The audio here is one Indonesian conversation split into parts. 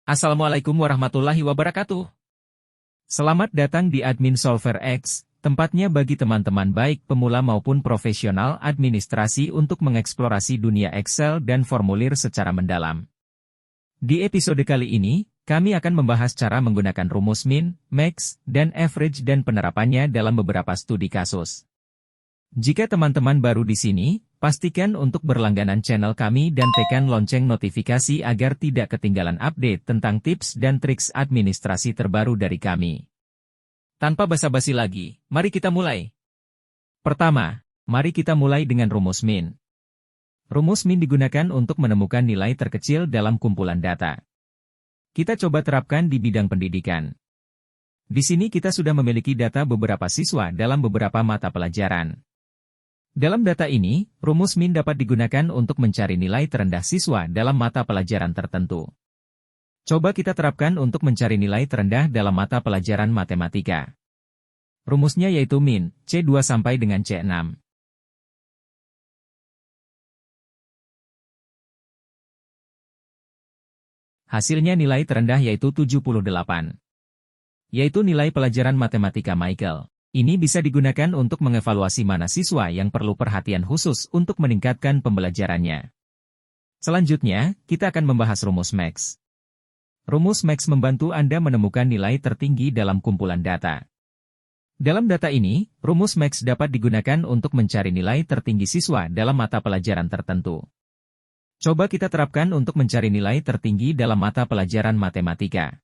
Assalamualaikum warahmatullahi wabarakatuh. Selamat datang di Admin Solver X, tempatnya bagi teman-teman baik pemula maupun profesional administrasi untuk mengeksplorasi dunia Excel dan formulir secara mendalam. Di episode kali ini, kami akan membahas cara menggunakan rumus min, max, dan average dan penerapannya dalam beberapa studi kasus. Jika teman-teman baru di sini, pastikan untuk berlangganan channel kami dan tekan lonceng notifikasi agar tidak ketinggalan update tentang tips dan triks administrasi terbaru dari kami. Tanpa basa-basi lagi, mari kita mulai. Pertama, mari kita mulai dengan rumus min. Rumus min digunakan untuk menemukan nilai terkecil dalam kumpulan data. Kita coba terapkan di bidang pendidikan. Di sini kita sudah memiliki data beberapa siswa dalam beberapa mata pelajaran. Dalam data ini, rumus min dapat digunakan untuk mencari nilai terendah siswa dalam mata pelajaran tertentu. Coba kita terapkan untuk mencari nilai terendah dalam mata pelajaran matematika. Rumusnya yaitu min, C2 sampai dengan C6. Hasilnya nilai terendah yaitu 78. Yaitu nilai pelajaran matematika Michael. Ini bisa digunakan untuk mengevaluasi mana siswa yang perlu perhatian khusus untuk meningkatkan pembelajarannya. Selanjutnya, kita akan membahas rumus max. Rumus max membantu Anda menemukan nilai tertinggi dalam kumpulan data. Dalam data ini, rumus max dapat digunakan untuk mencari nilai tertinggi siswa dalam mata pelajaran tertentu. Coba kita terapkan untuk mencari nilai tertinggi dalam mata pelajaran matematika.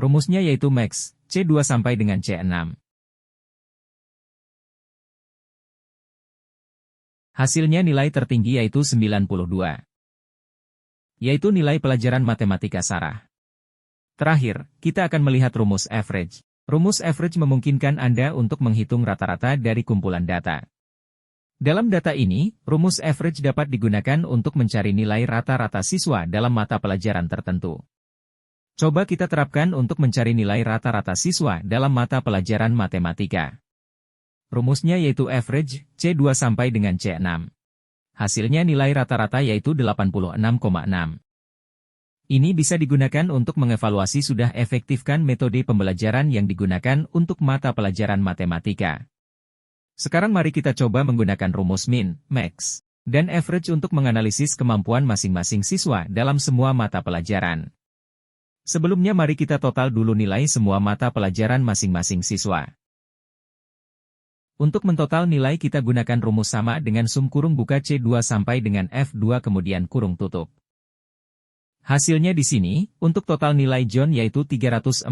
Rumusnya yaitu max, C2 sampai dengan C6. Hasilnya nilai tertinggi yaitu 92. Yaitu nilai pelajaran matematika Sarah. Terakhir, kita akan melihat rumus average. Rumus average memungkinkan Anda untuk menghitung rata-rata dari kumpulan data. Dalam data ini, rumus average dapat digunakan untuk mencari nilai rata-rata siswa dalam mata pelajaran tertentu. Coba kita terapkan untuk mencari nilai rata-rata siswa dalam mata pelajaran matematika. Rumusnya yaitu average, C2 sampai dengan C6. Hasilnya nilai rata-rata yaitu 86,6. Ini bisa digunakan untuk mengevaluasi sudah efektifkan metode pembelajaran yang digunakan untuk mata pelajaran matematika. Sekarang mari kita coba menggunakan rumus min, max, dan average untuk menganalisis kemampuan masing-masing siswa dalam semua mata pelajaran. Sebelumnya mari kita total dulu nilai semua mata pelajaran masing-masing siswa. Untuk mentotal nilai kita gunakan rumus sama dengan sum kurung buka C2 sampai dengan F2 kemudian kurung tutup. Hasilnya di sini, untuk total nilai John yaitu 341.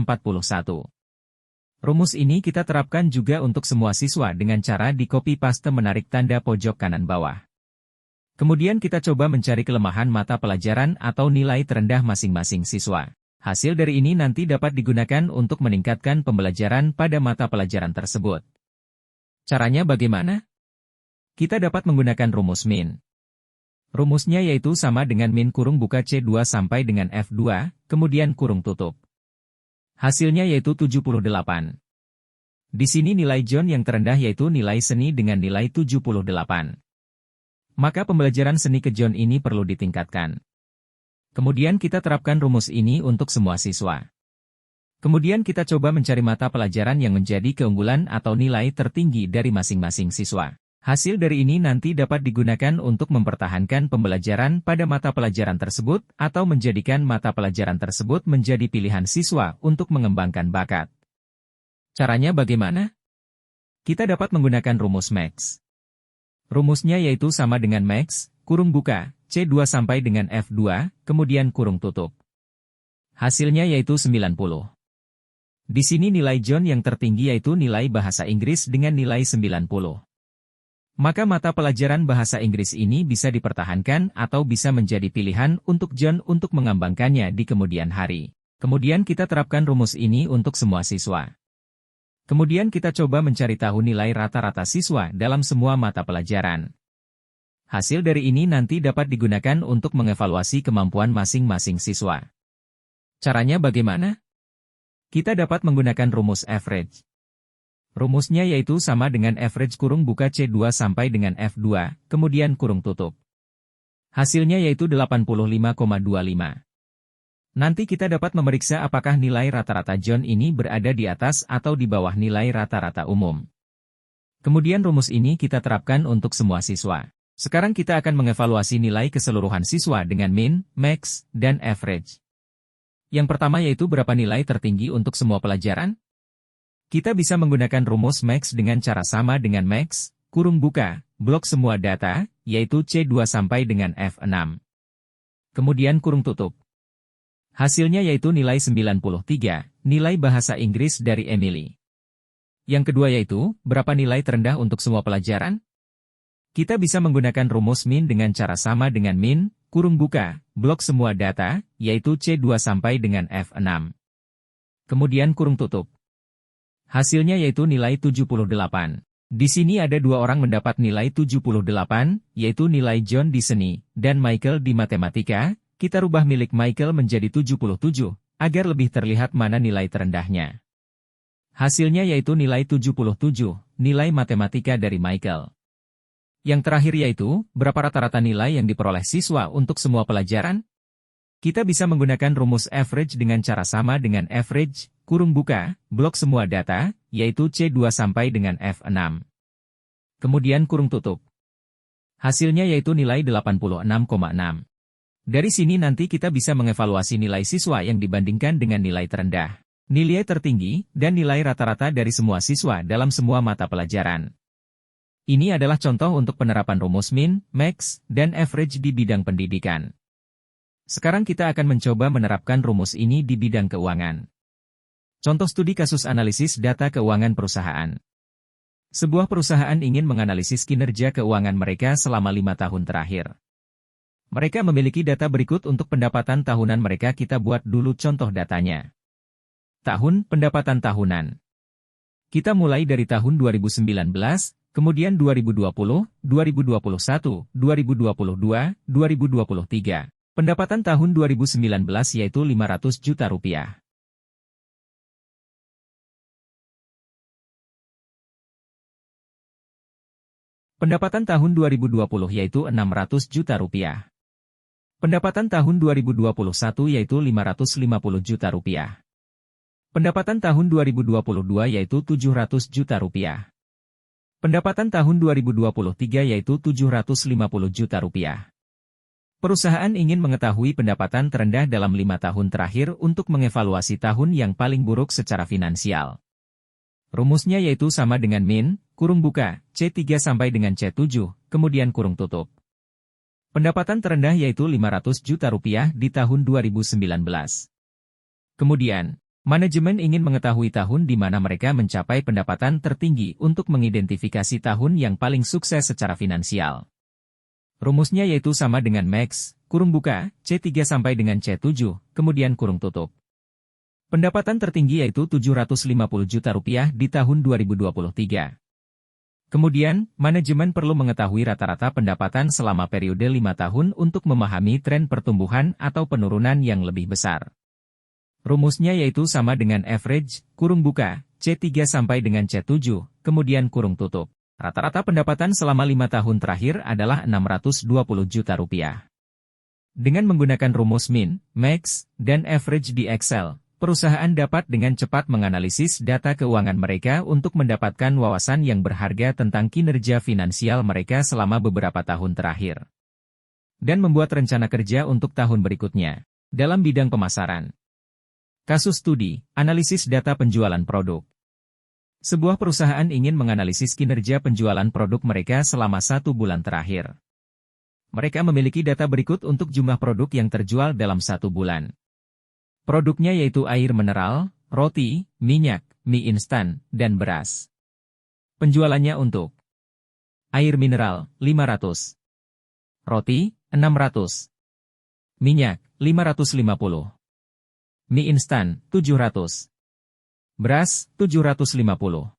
Rumus ini kita terapkan juga untuk semua siswa dengan cara di copy paste menarik tanda pojok kanan bawah. Kemudian kita coba mencari kelemahan mata pelajaran atau nilai terendah masing-masing siswa. Hasil dari ini nanti dapat digunakan untuk meningkatkan pembelajaran pada mata pelajaran tersebut. Caranya bagaimana? Kita dapat menggunakan rumus min. Rumusnya yaitu sama dengan min kurung buka C2 sampai dengan F2, kemudian kurung tutup. Hasilnya yaitu 78. Di sini nilai John yang terendah yaitu nilai seni dengan nilai 78. Maka pembelajaran seni ke John ini perlu ditingkatkan. Kemudian kita terapkan rumus ini untuk semua siswa. Kemudian kita coba mencari mata pelajaran yang menjadi keunggulan atau nilai tertinggi dari masing-masing siswa. Hasil dari ini nanti dapat digunakan untuk mempertahankan pembelajaran pada mata pelajaran tersebut atau menjadikan mata pelajaran tersebut menjadi pilihan siswa untuk mengembangkan bakat. Caranya bagaimana? Kita dapat menggunakan rumus max. Rumusnya yaitu sama dengan max, kurung buka, C2 sampai dengan F2, kemudian kurung tutup. Hasilnya yaitu 90. Di sini nilai John yang tertinggi yaitu nilai bahasa Inggris dengan nilai 90. Maka mata pelajaran bahasa Inggris ini bisa dipertahankan atau bisa menjadi pilihan untuk John untuk mengembangkannya di kemudian hari. Kemudian kita terapkan rumus ini untuk semua siswa. Kemudian kita coba mencari tahu nilai rata-rata siswa dalam semua mata pelajaran. Hasil dari ini nanti dapat digunakan untuk mengevaluasi kemampuan masing-masing siswa. Caranya bagaimana? Kita dapat menggunakan rumus average. Rumusnya yaitu sama dengan average kurung buka C2 sampai dengan F2, kemudian kurung tutup. Hasilnya yaitu 85,25. Nanti kita dapat memeriksa apakah nilai rata-rata John ini berada di atas atau di bawah nilai rata-rata umum. Kemudian rumus ini kita terapkan untuk semua siswa. Sekarang kita akan mengevaluasi nilai keseluruhan siswa dengan min, max, dan average. Yang pertama yaitu berapa nilai tertinggi untuk semua pelajaran? Kita bisa menggunakan rumus max dengan cara sama dengan max, kurung buka, blok semua data, yaitu C2 sampai dengan F6. Kemudian kurung tutup. Hasilnya yaitu nilai 93, nilai bahasa Inggris dari Emily. Yang kedua yaitu, berapa nilai terendah untuk semua pelajaran? Kita bisa menggunakan rumus min dengan cara sama dengan min, kurung buka, blok semua data, yaitu C2 sampai dengan F6. Kemudian kurung tutup. Hasilnya yaitu nilai 78. Di sini ada dua orang mendapat nilai 78, yaitu nilai John di seni, dan Michael di matematika. Kita rubah milik Michael menjadi 77, agar lebih terlihat mana nilai terendahnya. Hasilnya yaitu nilai 77, nilai matematika dari Michael. Yang terakhir yaitu, berapa rata-rata nilai yang diperoleh siswa untuk semua pelajaran? Kita bisa menggunakan rumus average dengan cara sama dengan average, kurung buka, blok semua data, yaitu C2 sampai dengan F6. Kemudian kurung tutup. Hasilnya yaitu nilai 86,6. Dari sini nanti kita bisa mengevaluasi nilai siswa yang dibandingkan dengan nilai terendah, nilai tertinggi, dan nilai rata-rata dari semua siswa dalam semua mata pelajaran. Ini adalah contoh untuk penerapan rumus min, max, dan average di bidang pendidikan. Sekarang kita akan mencoba menerapkan rumus ini di bidang keuangan. Contoh studi kasus analisis data keuangan perusahaan. Sebuah perusahaan ingin menganalisis kinerja keuangan mereka selama 5 tahun terakhir. Mereka memiliki data berikut untuk pendapatan tahunan mereka. Kita buat dulu contoh datanya. Tahun pendapatan tahunan. Kita mulai dari tahun 2019, kemudian 2020, 2021, 2022, 2023. Pendapatan tahun 2019 yaitu 500 juta rupiah. Pendapatan tahun 2020 yaitu 600 juta rupiah. Pendapatan tahun 2021 yaitu 550 juta rupiah. Pendapatan tahun 2022 yaitu 700 juta rupiah. Pendapatan tahun 2023 yaitu 750 juta rupiah. Perusahaan ingin mengetahui pendapatan terendah dalam 5 tahun terakhir untuk mengevaluasi tahun yang paling buruk secara finansial. Rumusnya yaitu sama dengan min, kurung buka, C3 sampai dengan C7, kemudian kurung tutup. Pendapatan terendah yaitu 500 juta rupiah di tahun 2019. Kemudian, manajemen ingin mengetahui tahun di mana mereka mencapai pendapatan tertinggi untuk mengidentifikasi tahun yang paling sukses secara finansial. Rumusnya yaitu sama dengan max, kurung buka, C3 sampai dengan C7, kemudian kurung tutup. Pendapatan tertinggi yaitu 750 juta rupiah di tahun 2023. Kemudian, manajemen perlu mengetahui rata-rata pendapatan selama periode 5 tahun untuk memahami tren pertumbuhan atau penurunan yang lebih besar. Rumusnya yaitu sama dengan average, kurung buka, C3 sampai dengan C7, kemudian kurung tutup. Rata-rata pendapatan selama 5 tahun terakhir adalah 620 juta rupiah. Dengan menggunakan rumus min, max, dan average di Excel, perusahaan dapat dengan cepat menganalisis data keuangan mereka untuk mendapatkan wawasan yang berharga tentang kinerja finansial mereka selama beberapa tahun terakhir. Dan membuat rencana kerja untuk tahun berikutnya. Dalam bidang pemasaran. Kasus studi, analisis data penjualan produk. Sebuah perusahaan ingin menganalisis kinerja penjualan produk mereka selama 1 bulan terakhir. Mereka memiliki data berikut untuk jumlah produk yang terjual dalam 1 bulan. Produknya yaitu air mineral, roti, minyak, mie instan, dan beras. Penjualannya untuk air mineral, 500. Roti, 600. Minyak, 550. Mie instan, 700. Beras, 750.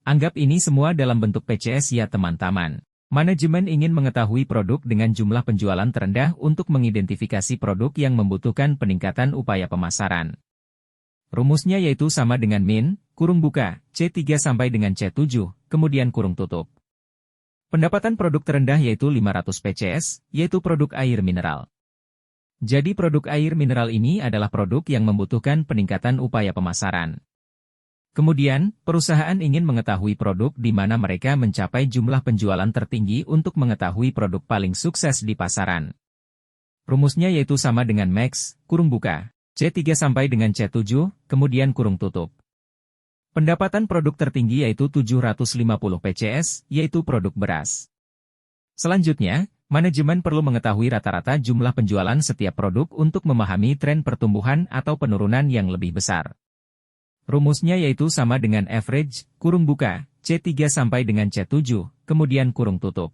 Anggap ini semua dalam bentuk PCS ya teman-teman. Manajemen ingin mengetahui produk dengan jumlah penjualan terendah untuk mengidentifikasi produk yang membutuhkan peningkatan upaya pemasaran. Rumusnya yaitu sama dengan min, kurung buka, C3 sampai dengan C7, kemudian kurung tutup. Pendapatan produk terendah yaitu 500 PCS, yaitu produk air mineral. Jadi produk air mineral ini adalah produk yang membutuhkan peningkatan upaya pemasaran. Kemudian, perusahaan ingin mengetahui produk di mana mereka mencapai jumlah penjualan tertinggi untuk mengetahui produk paling sukses di pasaran. Rumusnya yaitu sama dengan Max, kurung buka, C3 sampai dengan C7, kemudian kurung tutup. Pendapatan produk tertinggi yaitu 750 PCS, yaitu produk beras. Selanjutnya, manajemen perlu mengetahui rata-rata jumlah penjualan setiap produk untuk memahami tren pertumbuhan atau penurunan yang lebih besar. Rumusnya yaitu sama dengan average, kurung buka, C3 sampai dengan C7, kemudian kurung tutup.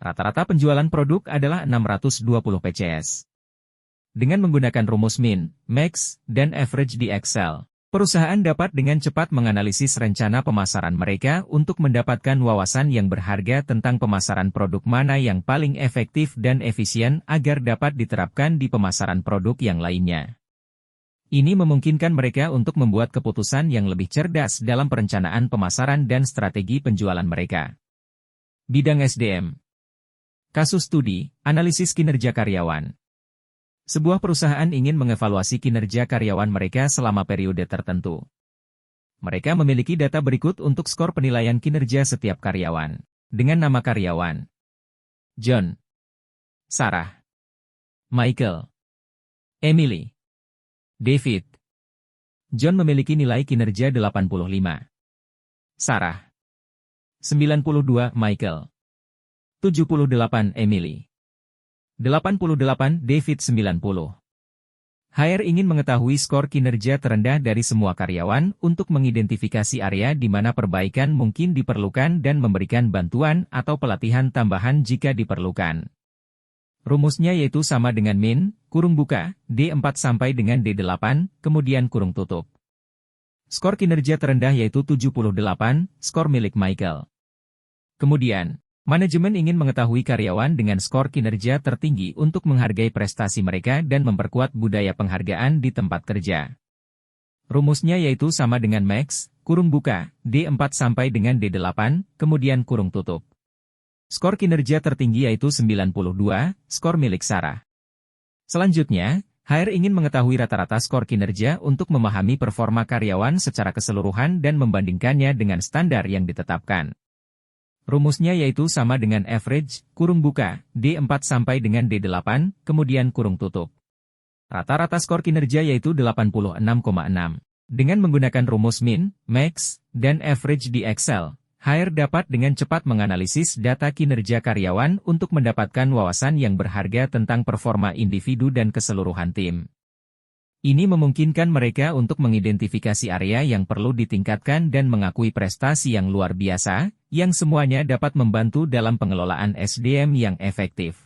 Rata-rata penjualan produk adalah 620 PCS. Dengan menggunakan rumus min, max, dan average di Excel, perusahaan dapat dengan cepat menganalisis rencana pemasaran mereka untuk mendapatkan wawasan yang berharga tentang pemasaran produk mana yang paling efektif dan efisien agar dapat diterapkan di pemasaran produk yang lainnya. Ini memungkinkan mereka untuk membuat keputusan yang lebih cerdas dalam perencanaan pemasaran dan strategi penjualan mereka. Bidang SDM. Kasus studi, analisis kinerja karyawan. Sebuah perusahaan ingin mengevaluasi kinerja karyawan mereka selama periode tertentu. Mereka memiliki data berikut untuk skor penilaian kinerja setiap karyawan. Dengan nama karyawan: John, Sarah, Michael, Emily, David. John memiliki nilai kinerja 85. Sarah 92, Michael 78, Emily 88, David 90. HR ingin mengetahui skor kinerja terendah dari semua karyawan untuk mengidentifikasi area di mana perbaikan mungkin diperlukan dan memberikan bantuan atau pelatihan tambahan jika diperlukan. Rumusnya yaitu sama dengan min, kurung buka, D4 sampai dengan D8, kemudian kurung tutup. Skor kinerja terendah yaitu 78, skor milik Michael. Kemudian, manajemen ingin mengetahui karyawan dengan skor kinerja tertinggi untuk menghargai prestasi mereka dan memperkuat budaya penghargaan di tempat kerja. Rumusnya yaitu sama dengan max, kurung buka, D4 sampai dengan D8, kemudian kurung tutup. Skor kinerja tertinggi yaitu 92, skor milik Sarah. Selanjutnya, HR ingin mengetahui rata-rata skor kinerja untuk memahami performa karyawan secara keseluruhan dan membandingkannya dengan standar yang ditetapkan. Rumusnya yaitu sama dengan average, kurung buka, D4 sampai dengan D8, kemudian kurung tutup. Rata-rata skor kinerja yaitu 86,6. Dengan menggunakan rumus min, max, dan average di Excel, HR dapat dengan cepat menganalisis data kinerja karyawan untuk mendapatkan wawasan yang berharga tentang performa individu dan keseluruhan tim. Ini memungkinkan mereka untuk mengidentifikasi area yang perlu ditingkatkan dan mengakui prestasi yang luar biasa, yang semuanya dapat membantu dalam pengelolaan SDM yang efektif.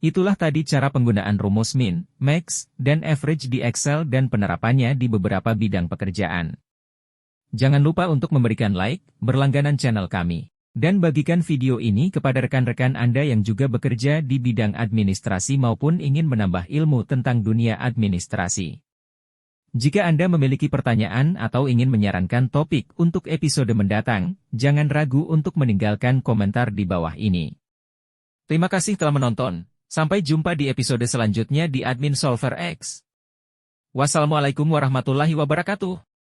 Itulah tadi cara penggunaan rumus min, max, dan average di Excel dan penerapannya di beberapa bidang pekerjaan. Jangan lupa untuk memberikan like, berlangganan channel kami, dan bagikan video ini kepada rekan-rekan Anda yang juga bekerja di bidang administrasi maupun ingin menambah ilmu tentang dunia administrasi. Jika Anda memiliki pertanyaan atau ingin menyarankan topik untuk episode mendatang, jangan ragu untuk meninggalkan komentar di bawah ini. Terima kasih telah menonton. Sampai jumpa di episode selanjutnya di Admin Solver X. Wassalamualaikum warahmatullahi wabarakatuh.